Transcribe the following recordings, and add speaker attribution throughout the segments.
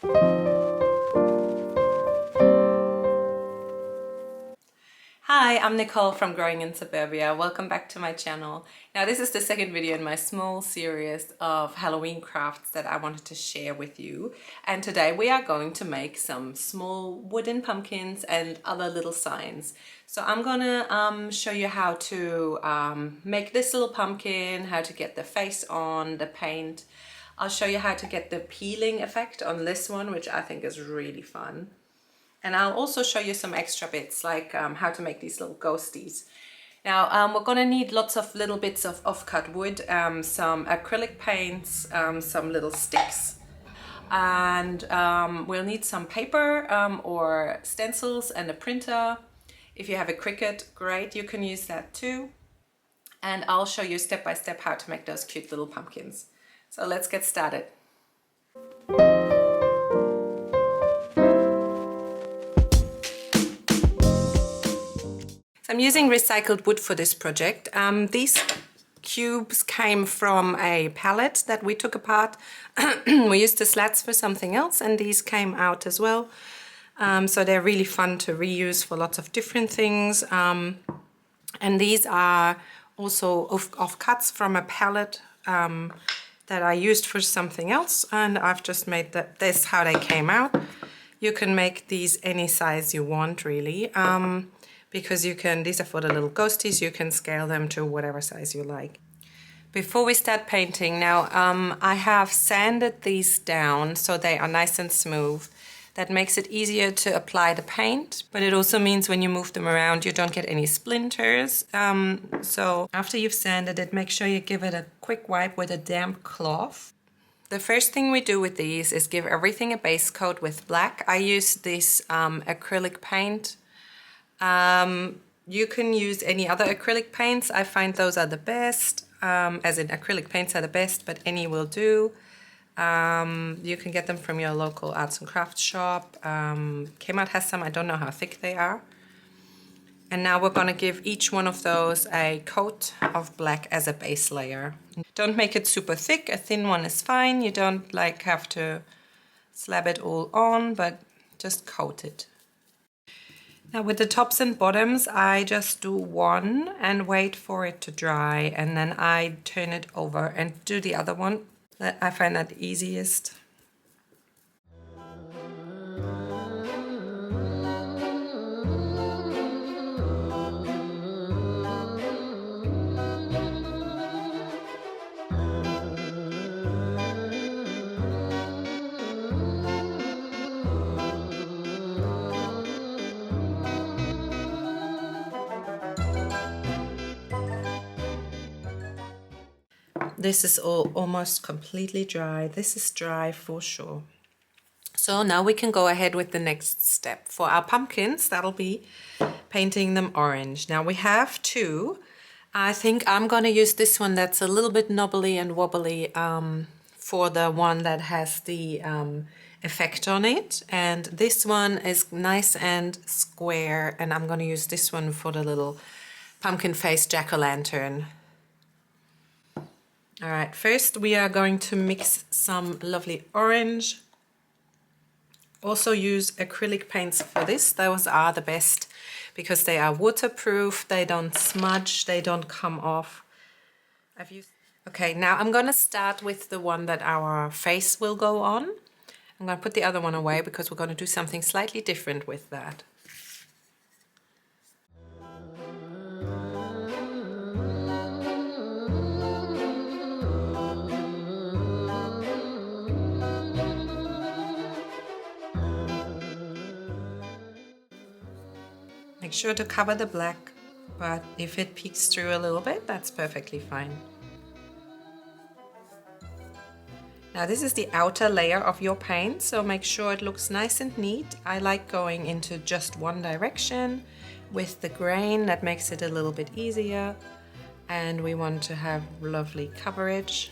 Speaker 1: Hi, I'm Nicole from Growing in Suburbia. Welcome back to my channel. Now this is the second video in my small series of Halloween crafts that I wanted to share with you. And today we are going to make some small wooden pumpkins and other little signs. So I'm gonna show you how to make this little pumpkin, how to get the face on, the paint. I'll show you how to get the peeling effect on this one, which I think is really fun. And I'll also show you some extra bits like how to make these little ghosties. Now we're gonna need lots of little bits of offcut wood, some acrylic paints, some little sticks. And we'll need some paper or stencils and a printer. If you have a Cricut, great, you can use that too. And I'll show you step by step how to make those cute little pumpkins. So let's get started. I'm using recycled wood for this project. These cubes came from a pallet that we took apart. We used the slats for something else and these came out as well. So they're really fun to reuse for lots of different things. And these are also offcuts from a pallet that I used for something else, and I've just made this how they came out. You can make these any size you want really. Because you can, these are for the little ghosties, you can scale them to whatever size you like. Before we start painting, now I have sanded these down so they are nice and smooth. That makes it easier to apply the paint, but it also means when you move them around you don't get any splinters. So after you've sanded it, make sure you give it a quick wipe with a damp cloth. The first thing we do with these is give everything a base coat with black. I use this acrylic paint. You can use any other acrylic paints. I find those are the best, as in acrylic paints are the best, but any will do. You can get them from your local arts and crafts shop. Kmart has some, I don't know how thick they are. And now we're gonna give each one of those a coat of black as a base layer. Don't make it super thick, a thin one is fine. You don't like have to slab it all on, but just coat it. Now with the tops and bottoms, I just do one and wait for it to dry, and then I turn it over and do the other one. I find that easiest. This is all almost completely dry. This is dry for sure. So now we can go ahead with the next step. For our pumpkins, that'll be painting them orange. Now we have two. I think I'm going to use this one that's a little bit knobbly and wobbly for the one that has the effect on it. And this one is nice and square, and I'm going to use this one for the little pumpkin face jack-o'-lantern. All right, first we are going to mix some lovely orange. Also use acrylic paints for this. Those are the best because they are waterproof, they don't smudge, they don't come off. Okay, now I'm gonna start with the one that our face will go on. I'm gonna put the other one away because we're gonna do something slightly different with that. Make sure to cover the black, but if it peeks through a little bit, that's perfectly fine. Now this is the outer layer of your paint, so make sure it looks nice and neat. I like going into just one direction with the grain, that makes it a little bit easier. And we want to have lovely coverage.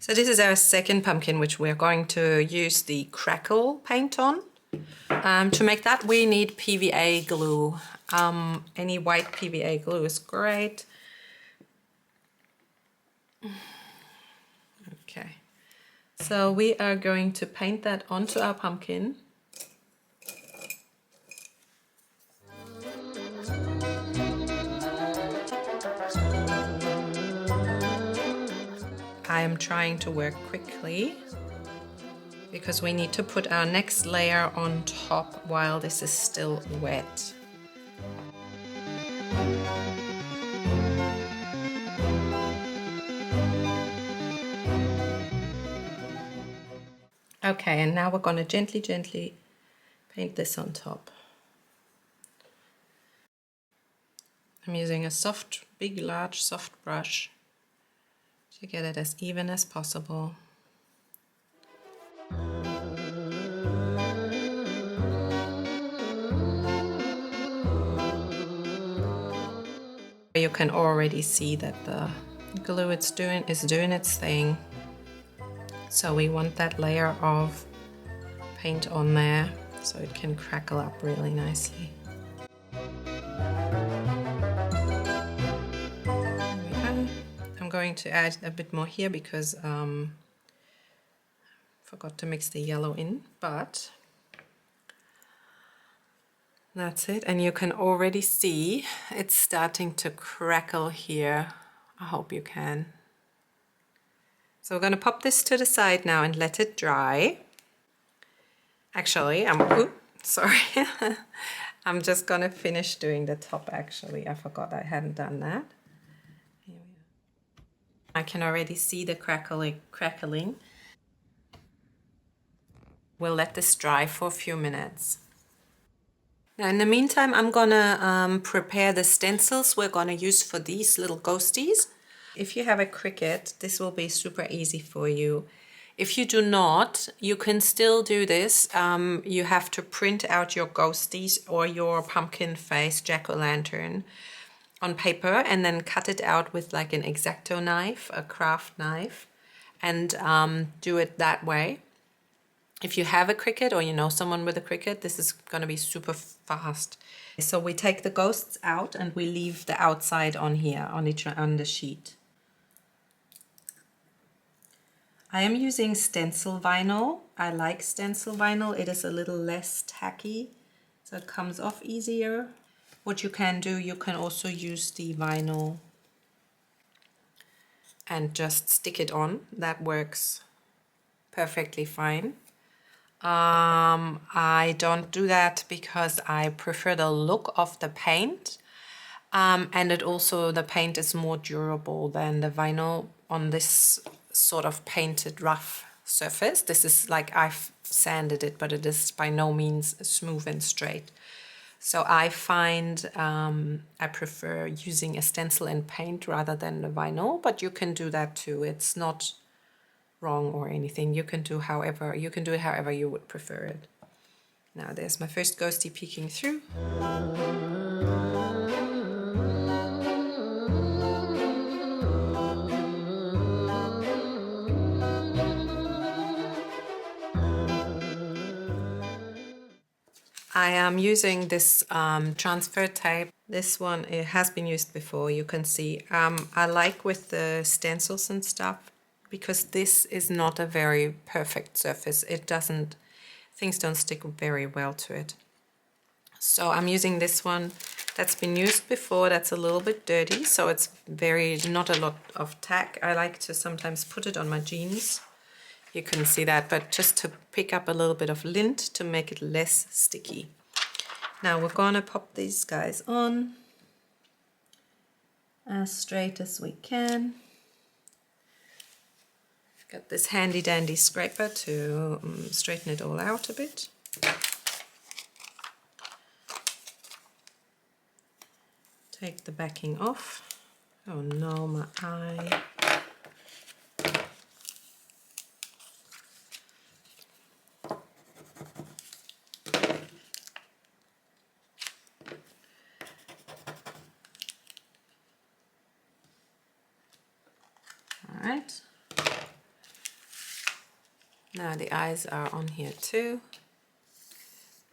Speaker 1: So this is our second pumpkin, which we're going to use the crackle paint on. To make that, we need PVA glue. Any white PVA glue is great. Okay, so we are going to paint that onto our pumpkin. I am trying to work quickly because we need to put our next layer on top while this is still wet. Okay, and now we're going to gently paint this on top. I'm using a soft, big, large, soft brush to get it as even as possible. You can already see that the glue is doing its thing. So we want that layer of paint on there so it can crackle up really nicely. I'm going to add a bit more here because forgot to mix the yellow in, but that's it. And you can already see it's starting to crackle here. I hope you can. So we're going to pop this to the side now and let it dry. Actually, sorry. I'm just going to finish doing the top actually. I forgot I hadn't done that. Here we go. I can already see the crackling. We'll let this dry for a few minutes. Now in the meantime, I'm gonna prepare the stencils we're gonna use for these little ghosties. If you have a Cricut, this will be super easy for you. If you do not, you can still do this. You have to print out your ghosties or your pumpkin face jack-o'-lantern on paper and then cut it out with like an X-Acto knife, a craft knife, and do it that way. If you have a Cricut or you know someone with a Cricut, this is going to be super fast. So we take the ghosts out and we leave the outside on here, on the sheet. I am using stencil vinyl. I like stencil vinyl. It is a little less tacky, so it comes off easier. What you can do, you can also use the vinyl and just stick it on. That works perfectly fine. I don't do that because I prefer the look of the paint, and the paint is more durable than the vinyl on this sort of painted rough surface. This is like I've sanded it, but it is by no means smooth and straight. So I find I prefer using a stencil and paint rather than the vinyl, but you can do that too. It's not wrong or anything. You can do it however you would prefer it. Now there's my first ghosty peeking through. I am using this transfer tape. This one, it has been used before, you can see. I like with the stencils and stuff because this is not a very perfect surface. Things don't stick very well to it. So I'm using this one that's been used before, that's a little bit dirty, so it's not a lot of tack. I like to sometimes put it on my jeans. You couldn't see that, but just to pick up a little bit of lint to make it less sticky. Now we're gonna pop these guys on as straight as we can. I've got this handy dandy scraper to straighten it all out a bit. Take the backing off. Oh no, my eye. All right. Now the eyes are on here too.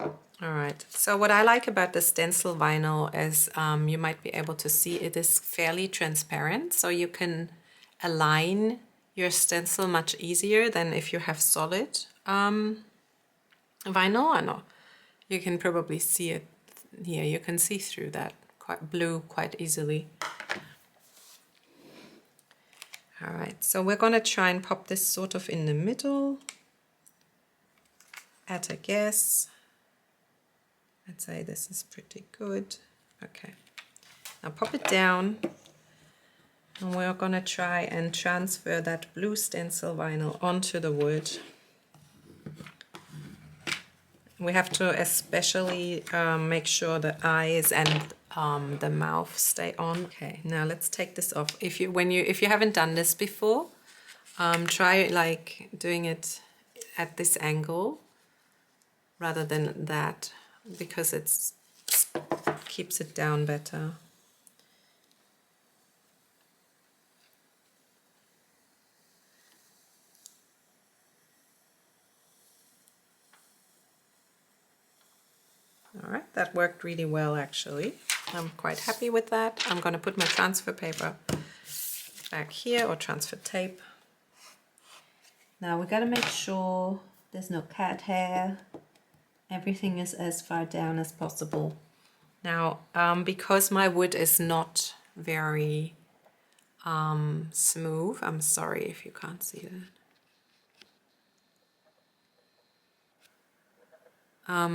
Speaker 1: All right, so what I like about the stencil vinyl is you might be able to see it is fairly transparent, so you can align your stencil much easier than if you have solid vinyl. I know you can probably see it here. You can see through that blue quite easily. All right, so we're going to try and pop this sort of in the middle at a guess. I'd say this is pretty good. Okay, now pop it down, and we're going to try and transfer that blue stencil vinyl onto the wood. We have to especially make sure the eyes and the mouth stay on. Okay, now let's take this off. If you haven't done this before, try like doing it at this angle rather than that, because it keeps it down better. All right, that worked really well actually. I'm quite happy with that. I'm going to put my transfer paper back here, or transfer tape. Now we got to make sure there's no cat hair. Everything is as far down as possible. Now, because my wood is not very smooth, I'm sorry if you can't see that.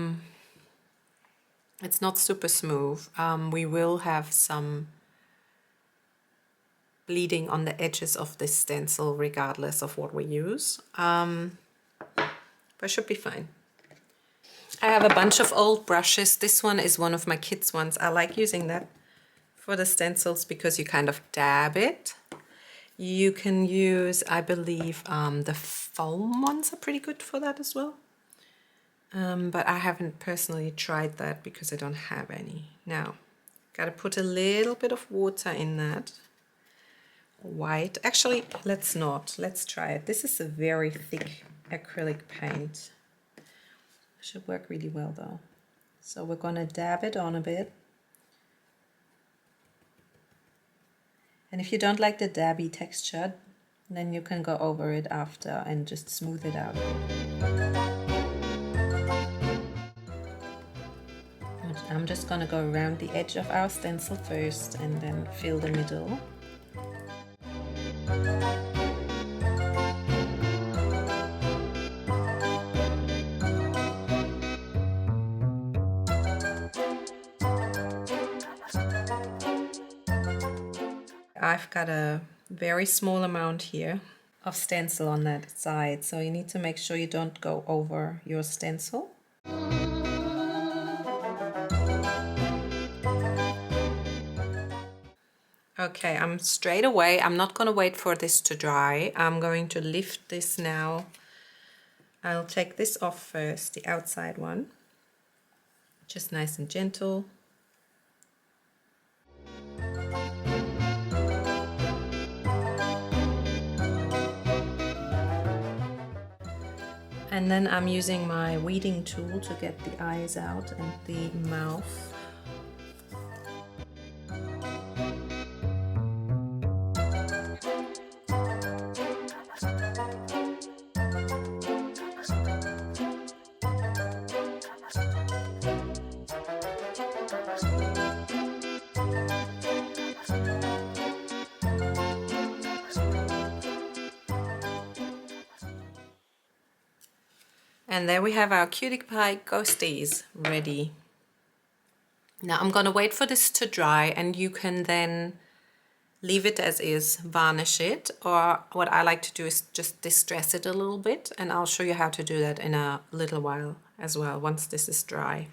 Speaker 1: It's not super smooth. We will have some bleeding on the edges of this stencil regardless of what we use, but it should be fine. I have a bunch of old brushes. This one is one of my kids' ones. I like using that for the stencils because you kind of dab it. You can use, I believe, the foam ones are pretty good for that as well. But I haven't personally tried that because I don't have any. Now, gotta put a little bit of water in that. White. Actually, let's not. Let's try it. This is a very thick acrylic paint. Should work really well though. So we're gonna dab it on a bit. And if you don't like the dabby texture, then you can go over it after and just smooth it out. I'm just gonna go around the edge of our stencil first and then fill the middle. I've got a very small amount here of stencil on that side, so you need to make sure you don't go over your stencil. Okay, I'm straight away. I'm not going to wait for this to dry. I'm going to lift this now. I'll take this off first, the outside one. Just nice and gentle. And then I'm using my weeding tool to get the eyes out and the mouth. And there we have our cutie pie ghosties ready. Now I'm gonna wait for this to dry, and you can then leave it as is, varnish it, or what I like to do is just distress it a little bit, and I'll show you how to do that in a little while as well, once this is dry.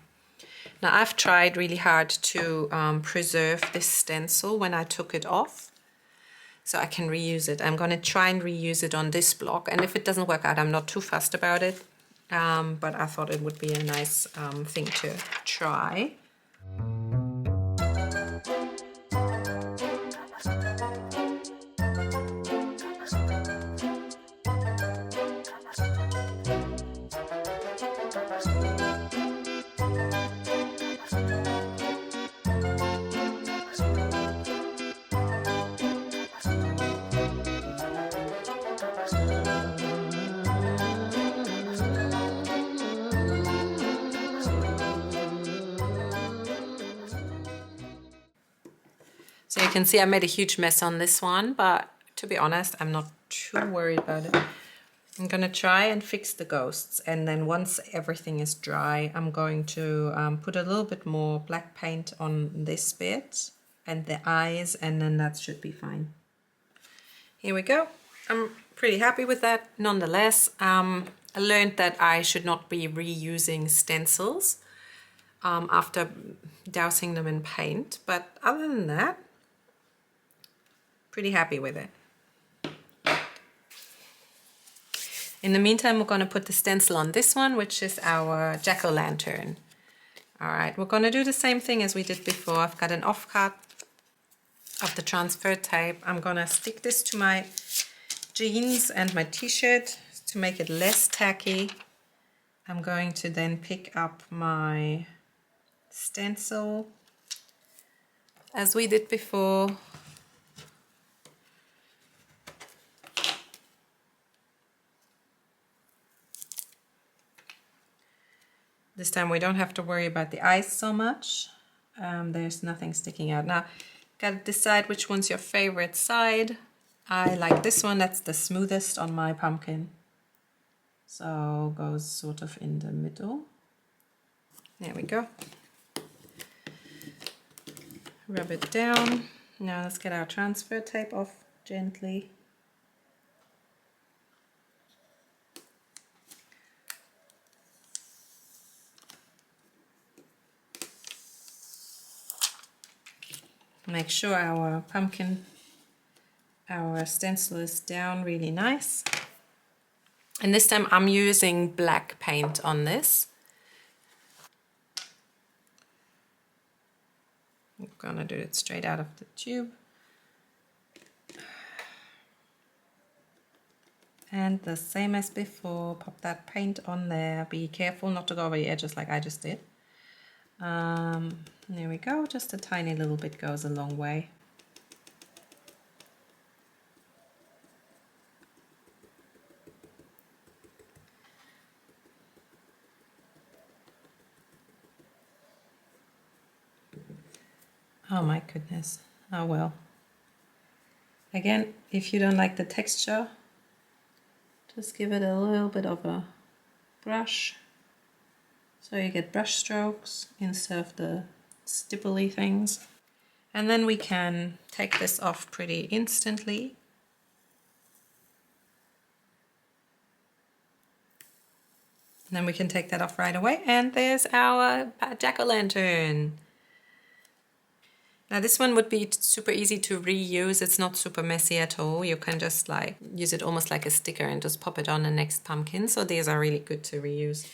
Speaker 1: Now I've tried really hard to preserve this stencil when I took it off, so I can reuse it. I'm gonna try and reuse it on this block, and if it doesn't work out, I'm not too fussed about it. But I thought it would be a nice thing to try. can see I made a huge mess on this one, but to be honest, I'm not too worried about it. I'm gonna try and fix the ghosts, and then once everything is dry, I'm going to put a little bit more black paint on this bit and the eyes, and then that should be fine. Here we go. I'm pretty happy with that. Nonetheless, I learned that I should not be reusing stencils after dousing them in paint, but other than that, pretty happy with it. In the meantime, we're going to put the stencil on this one, which is our jack-o'-lantern. All right, we're going to do the same thing as we did before. I've got an offcut of the transfer tape. I'm going to stick this to my jeans and my t-shirt to make it less tacky. I'm going to then pick up my stencil as we did before. This time we don't have to worry about the eyes so much. There's nothing sticking out. Now, gotta decide which one's your favorite side. I like this one, that's the smoothest on my pumpkin. So goes sort of in the middle. There we go. Rub it down. Now let's get our transfer tape off gently. Make sure our pumpkin, our stencil is down really nice. And this time I'm using black paint on this. I'm gonna do it straight out of the tube. And the same as before, pop that paint on there. Be careful not to go over the edges like I just did. There we go, just a tiny little bit goes a long way. Oh my goodness, oh well. Again, if you don't like the texture, just give it a little bit of a brush. So you get brush strokes instead of the stipply things. And then we can take this off pretty instantly. And then we can take that off right away, and there's our jack-o'-lantern. Now this one would be super easy to reuse. It's not super messy at all. You can just like use it almost like a sticker and just pop it on the next pumpkin. So these are really good to reuse.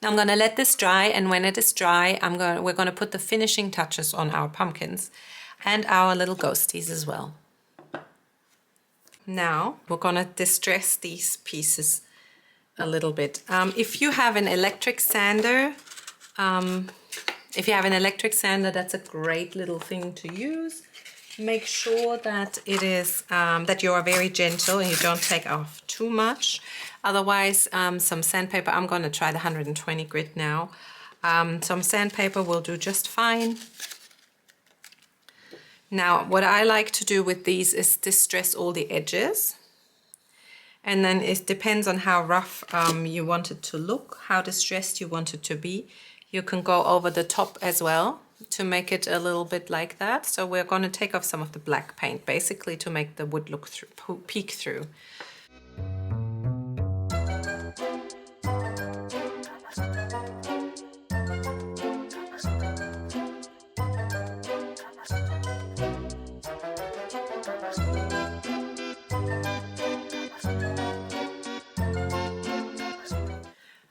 Speaker 1: Now I'm going to let this dry, and when it is dry, we're going to put the finishing touches on our pumpkins and our little ghosties as well. Now we're going to distress these pieces a little bit. If you have an electric sander, that's a great little thing to use. Make sure that it is that you are very gentle and you don't take off too much. Otherwise, some sandpaper. I'm going to try the 120 grit now. Some sandpaper will do just fine. Now, what I like to do with these is distress all the edges. And then it depends on how rough you want it to look, how distressed you want it to be. You can go over the top as well to make it a little bit like that. So we're going to take off some of the black paint, basically to make the wood look through, peek through.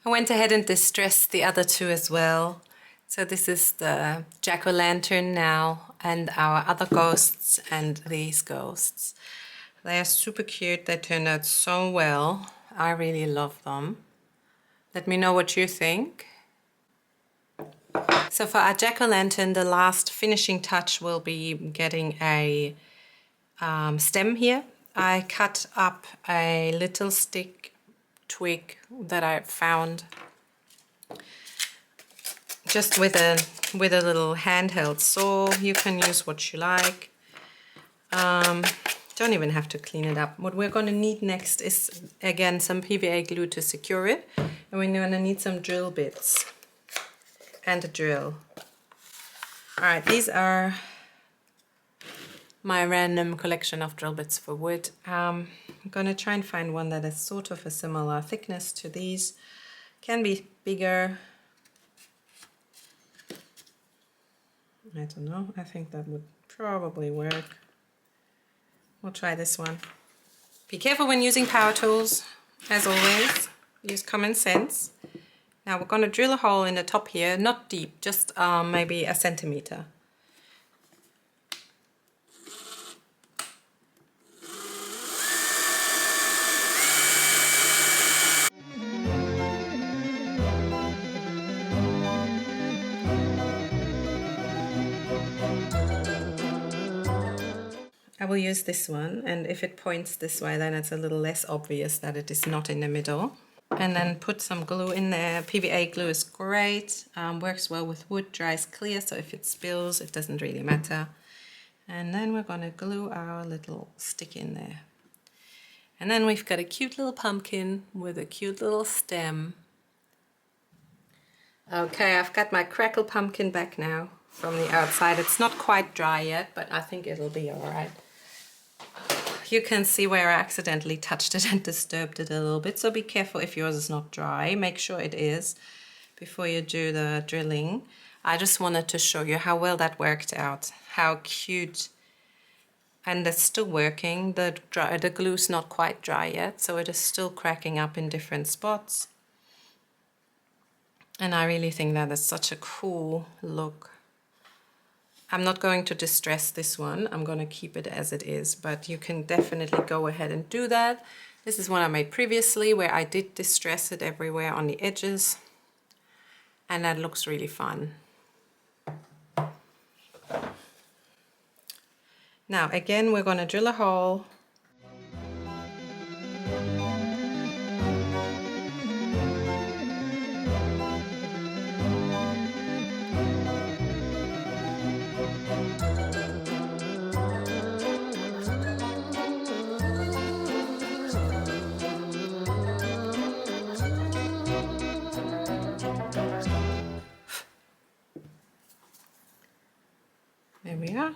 Speaker 1: I went ahead and distressed the other two as well. So this is the jack-o'-lantern now, and our other ghosts and these ghosts. They are super cute. They turned out so well. I really love them. Let me know what you think. So for our jack-o'-lantern, the last finishing touch will be getting a stem here. I cut up a little stick twig that I found just with a little handheld saw. You can use what you like. Don't even have to clean it up. What we're going to need next is, again, some PVA glue to secure it. And we're going to need some drill bits and a drill. Alright, these are my random collection of drill bits for wood. I'm going to try and find one that is sort of a similar thickness to these. Can be bigger. I don't know. I think that would probably work. We'll try this one. Be careful when using power tools, as always. Use common sense. Now we're going to drill a hole in the top here, not deep, just maybe a centimeter. I will use this one, and if it points this way, then it's a little less obvious that it is not in the middle. And then put some glue in there. PVA glue is great, works well with wood, dries clear, so if it spills, it doesn't really matter. And then we're going to glue our little stick in there. And then we've got a cute little pumpkin with a cute little stem. Okay, I've got my crackle pumpkin back now from the outside. It's not quite dry yet, but I think it'll be alright. You can see where I accidentally touched it and disturbed it a little bit, so be careful if yours is not dry. Make sure it is before you do the drilling. I just wanted to show you how well that worked out, how cute. And it's still working. The glue's not quite dry yet, so it is still cracking up in different spots. And I really think that is such a cool look. I'm not going to distress this one. I'm going to keep it as it is, but you can definitely go ahead and do that. This is one I made previously where I did distress it everywhere on the edges, and that looks really fun. Now again, we're going to drill a hole. There we are.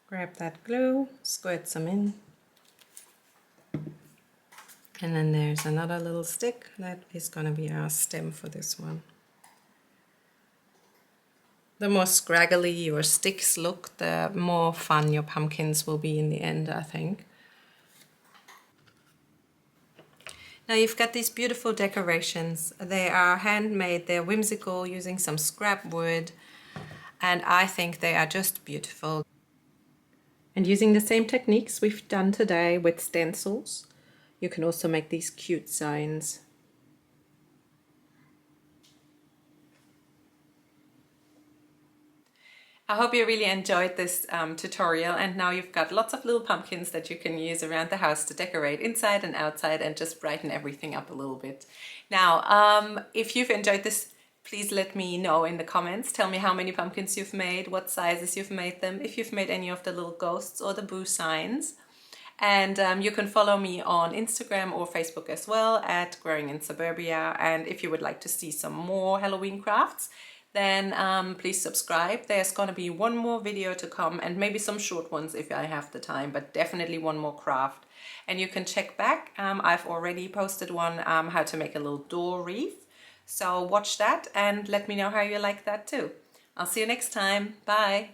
Speaker 1: Grab that glue, squirt some in. And then there's another little stick. That is going to be our stem for this one. The more scraggly your sticks look, the more fun your pumpkins will be in the end, I think. Now you've got these beautiful decorations. They are handmade, they're whimsical, using some scrap wood. And I think they are just beautiful. And using the same techniques we've done today with stencils, you can also make these cute signs. I hope you really enjoyed this tutorial, and now you've got lots of little pumpkins that you can use around the house to decorate inside and outside and just brighten everything up a little bit. Now, if you've enjoyed this, please let me know in the comments. Tell me how many pumpkins you've made, what sizes you've made them, if you've made any of the little ghosts or the boo signs. And you can follow me on Instagram or Facebook as well at Growing in Suburbia. And if you would like to see some more Halloween crafts, then please subscribe. There's going to be one more video to come, and maybe some short ones if I have the time, but definitely one more craft. And you can check back. I've already posted one, how to make a little door wreath. So watch that and let me know how you like that too. I'll see you next time. Bye.